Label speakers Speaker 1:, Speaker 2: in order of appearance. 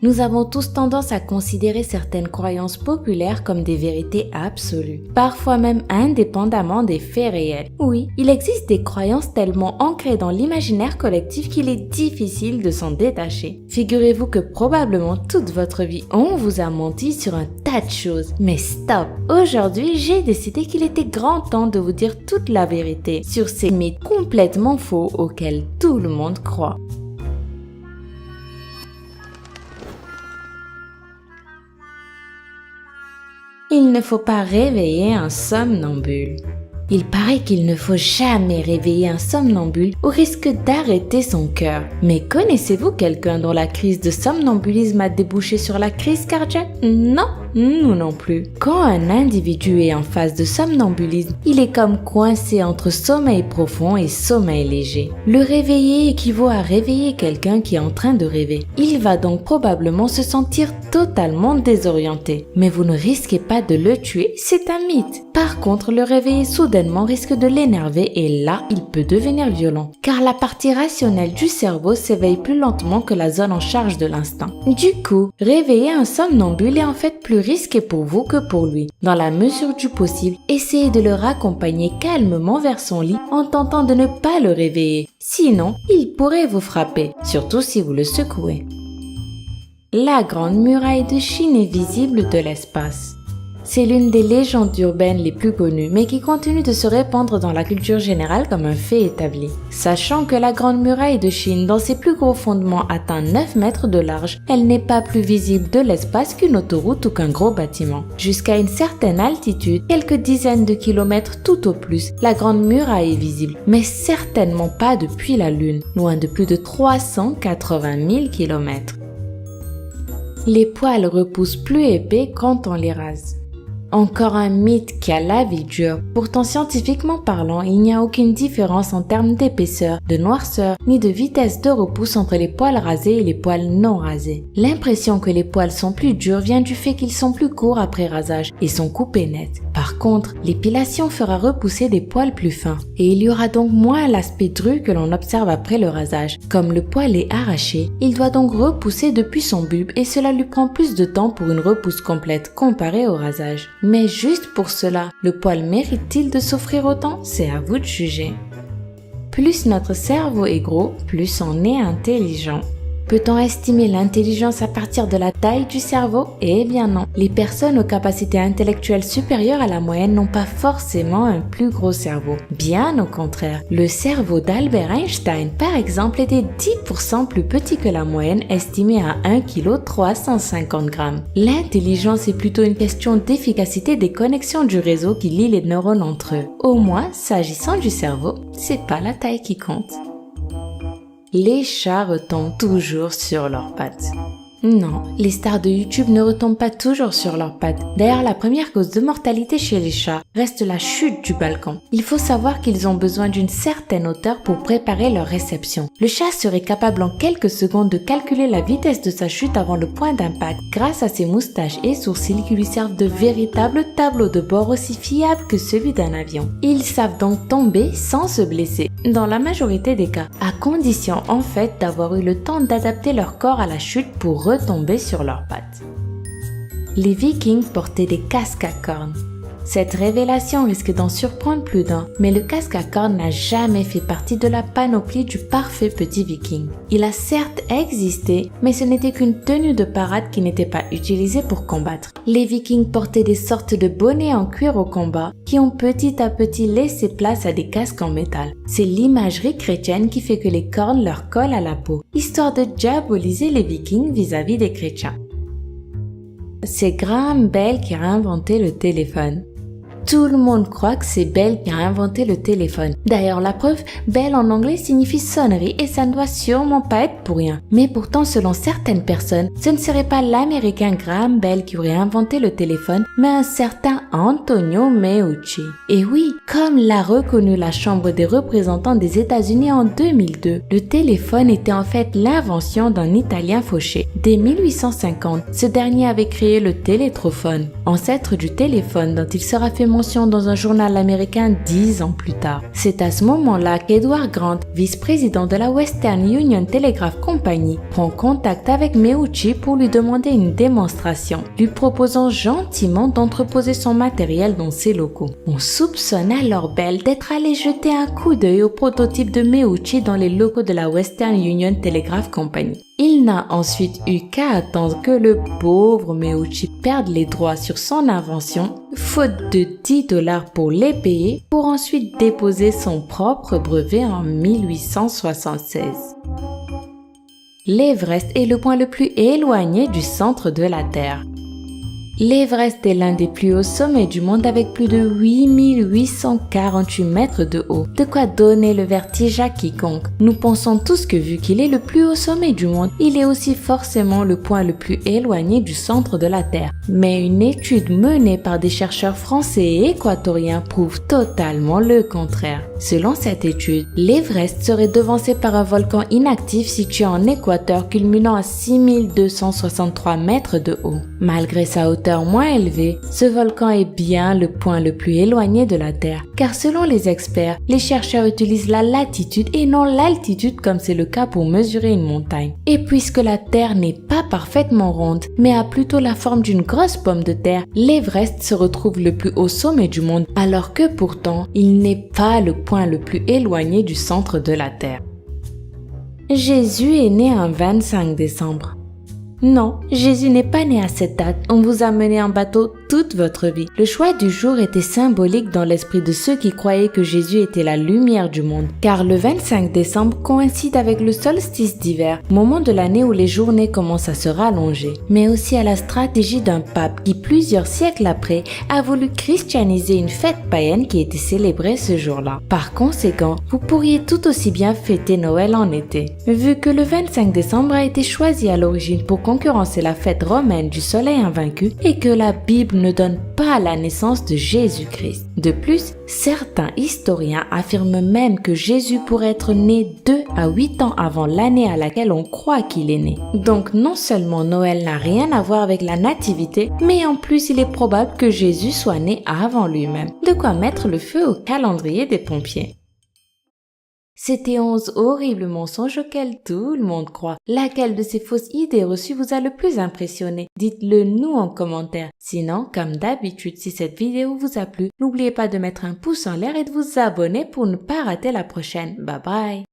Speaker 1: Nous avons tous tendance à considérer certaines croyances populaires comme des vérités absolues, parfois même indépendamment des faits réels. Oui, il existe des croyances tellement ancrées dans l'imaginaire collectif qu'il est difficile de s'en détacher. Figurez-vous que probablement toute votre vie, on vous a menti sur un tas de choses. Mais stop! Aujourd'hui, j'ai décidé qu'il était grand temps de vous dire toute la vérité sur ces mythes complètement faux auxquels tout le monde croit. Il ne faut pas réveiller un somnambule. Il paraît qu'il ne faut jamais réveiller un somnambule au risque d'arrêter son cœur. Mais connaissez-vous quelqu'un dont la crise de somnambulisme a débouché sur la crise cardiaque? Non, nous non plus. Quand un individu est en phase de somnambulisme, il est comme coincé entre sommeil profond et sommeil léger. Le réveiller équivaut à réveiller quelqu'un qui est en train de rêver. Il va donc probablement se sentir totalement désorienté. Mais vous ne risquez pas de le tuer, c'est un mythe. Par contre, le réveiller soudainement risque de l'énerver et là, il peut devenir violent. Car la partie rationnelle du cerveau s'éveille plus lentement que la zone en charge de l'instinct. Du coup, réveiller un somnambule est en fait plus risqué pour vous que pour lui. Dans la mesure du possible, essayez de le raccompagner calmement vers son lit en tentant de ne pas le réveiller. Sinon, il pourrait vous frapper, surtout si vous le secouez. La grande muraille de Chine est visible de l'espace. C'est l'une des légendes urbaines les plus connues, mais qui continue de se répandre dans la culture générale comme un fait établi. Sachant que la Grande Muraille de Chine, dans ses plus gros fondements, atteint 9 mètres de large, elle n'est pas plus visible de l'espace qu'une autoroute ou qu'un gros bâtiment. Jusqu'à une certaine altitude, quelques dizaines de kilomètres tout au plus, la Grande Muraille est visible, mais certainement pas depuis la Lune, loin de plus de 380 000 kilomètres. Les poils repoussent plus épais quand on les rase. Encore un mythe qui a la vie dure. Pourtant, scientifiquement parlant, il n'y a aucune différence en termes d'épaisseur, de noirceur, ni de vitesse de repousse entre les poils rasés et les poils non rasés. L'impression que les poils sont plus durs vient du fait qu'ils sont plus courts après rasage et sont coupés net. Par contre, l'épilation fera repousser des poils plus fins. Et il y aura donc moins l'aspect dru que l'on observe après le rasage. Comme le poil est arraché, il doit donc repousser depuis son bulbe et cela lui prend plus de temps pour une repousse complète comparée au rasage. Mais juste pour cela, le poil mérite-t-il de s'offrir autant? C'est à vous de juger. Plus notre cerveau est gros, plus on est intelligent. Peut-on estimer l'intelligence à partir de la taille du cerveau? Eh bien non. Les personnes aux capacités intellectuelles supérieures à la moyenne n'ont pas forcément un plus gros cerveau. Bien au contraire. Le cerveau d'Albert Einstein, par exemple, était 10% plus petit que la moyenne, estimée à 1,350 kg. L'intelligence est plutôt une question d'efficacité des connexions du réseau qui lie les neurones entre eux. Au moins, s'agissant du cerveau, c'est pas la taille qui compte. Les chats retombent toujours sur leurs pattes. Non, les stars de YouTube ne retombent pas toujours sur leurs pattes. D'ailleurs, la première cause de mortalité chez les chats reste la chute du balcon. Il faut savoir qu'ils ont besoin d'une certaine hauteur pour préparer leur réception. Le chat serait capable en quelques secondes de calculer la vitesse de sa chute avant le point d'impact grâce à ses moustaches et sourcils qui lui servent de véritables tableaux de bord aussi fiables que celui d'un avion. Ils savent donc tomber sans se blesser, dans la majorité des cas, à condition en fait d'avoir eu le temps d'adapter leur corps à la chute pour retomber sur leurs pattes. Les Vikings portaient des casques à cornes. Cette révélation risque d'en surprendre plus d'un, mais le casque à cornes n'a jamais fait partie de la panoplie du parfait petit viking. Il a certes existé, mais ce n'était qu'une tenue de parade qui n'était pas utilisée pour combattre. Les Vikings portaient des sortes de bonnets en cuir au combat qui ont petit à petit laissé place à des casques en métal. C'est l'imagerie chrétienne qui fait que les cornes leur collent à la peau, histoire de diaboliser les Vikings vis-à-vis des chrétiens. C'est Graham Bell qui a inventé le téléphone. Tout le monde croit que c'est Bell qui a inventé le téléphone. D'ailleurs, la preuve, Bell en anglais signifie sonnerie et ça ne doit sûrement pas être pour rien. Mais pourtant, selon certaines personnes, ce ne serait pas l'américain Graham Bell qui aurait inventé le téléphone, mais un certain Antonio Meucci. Et oui, comme l'a reconnu la Chambre des représentants des États-Unis en 2002, le téléphone était en fait l'invention d'un Italien fauché. Dès 1850, ce dernier avait créé le télétrophone, ancêtre du téléphone dont il sera fait mention dans un journal américain 10 ans plus tard. C'est à ce moment-là qu'Edward Grant, vice-président de la Western Union Telegraph Company, prend contact avec Meucci pour lui demander une démonstration, lui proposant gentiment d'entreposer son matériel dans ses locaux. On soupçonne alors Bell d'être allé jeter un coup d'œil au prototype de Meucci dans les locaux de la Western Union Telegraph Company. Il n'a ensuite eu qu'à attendre que le pauvre Meucci perde les droits sur son invention, faute de $10 pour les payer, pour ensuite déposer son propre brevet en 1876. L'Everest est le point le plus éloigné du centre de la Terre. L'Everest est l'un des plus hauts sommets du monde avec plus de 8848 mètres de haut, de quoi donner le vertige à quiconque. Nous pensons tous que vu qu'il est le plus haut sommet du monde, il est aussi forcément le point le plus éloigné du centre de la Terre. Mais une étude menée par des chercheurs français et équatoriens prouve totalement le contraire. Selon cette étude, l'Everest serait devancé par un volcan inactif situé en Équateur culminant à 6263 mètres de haut. Malgré sa hauteur moins élevée, ce volcan est bien le point le plus éloigné de la Terre, car selon les experts, les chercheurs utilisent la latitude et non l'altitude comme c'est le cas pour mesurer une montagne. Et puisque la Terre n'est pas parfaitement ronde, mais a plutôt la forme d'une grosse pomme de terre, l'Everest se retrouve le plus haut sommet du monde, alors que pourtant, il n'est pas le point le plus éloigné du centre de la Terre. Jésus est né un 25 décembre. Non, Jésus n'est pas né à cette date, on vous a mené en bateau toute votre vie. Le choix du jour était symbolique dans l'esprit de ceux qui croyaient que Jésus était la lumière du monde, car le 25 décembre coïncide avec le solstice d'hiver, moment de l'année où les journées commencent à se rallonger, mais aussi à la stratégie d'un pape qui, plusieurs siècles après, a voulu christianiser une fête païenne qui était célébrée ce jour-là. Par conséquent, vous pourriez tout aussi bien fêter Noël en été. Vu que le 25 décembre a été choisi à l'origine pour concurrencer la fête romaine du soleil invaincu et que la Bible ne donne pas la naissance de Jésus-Christ. De plus, certains historiens affirment même que Jésus pourrait être né 2 à 8 ans avant l'année à laquelle on croit qu'il est né. Donc non seulement Noël n'a rien à voir avec la nativité, mais en plus il est probable que Jésus soit né avant lui-même. De quoi mettre le feu au calendrier des pompiers. C'était 11 horribles mensonges auxquels tout le monde croit. Laquelle de ces fausses idées reçues vous a le plus impressionné? Dites-le nous en commentaire. Sinon, comme d'habitude, si cette vidéo vous a plu, n'oubliez pas de mettre un pouce en l'air et de vous abonner pour ne pas rater la prochaine. Bye bye!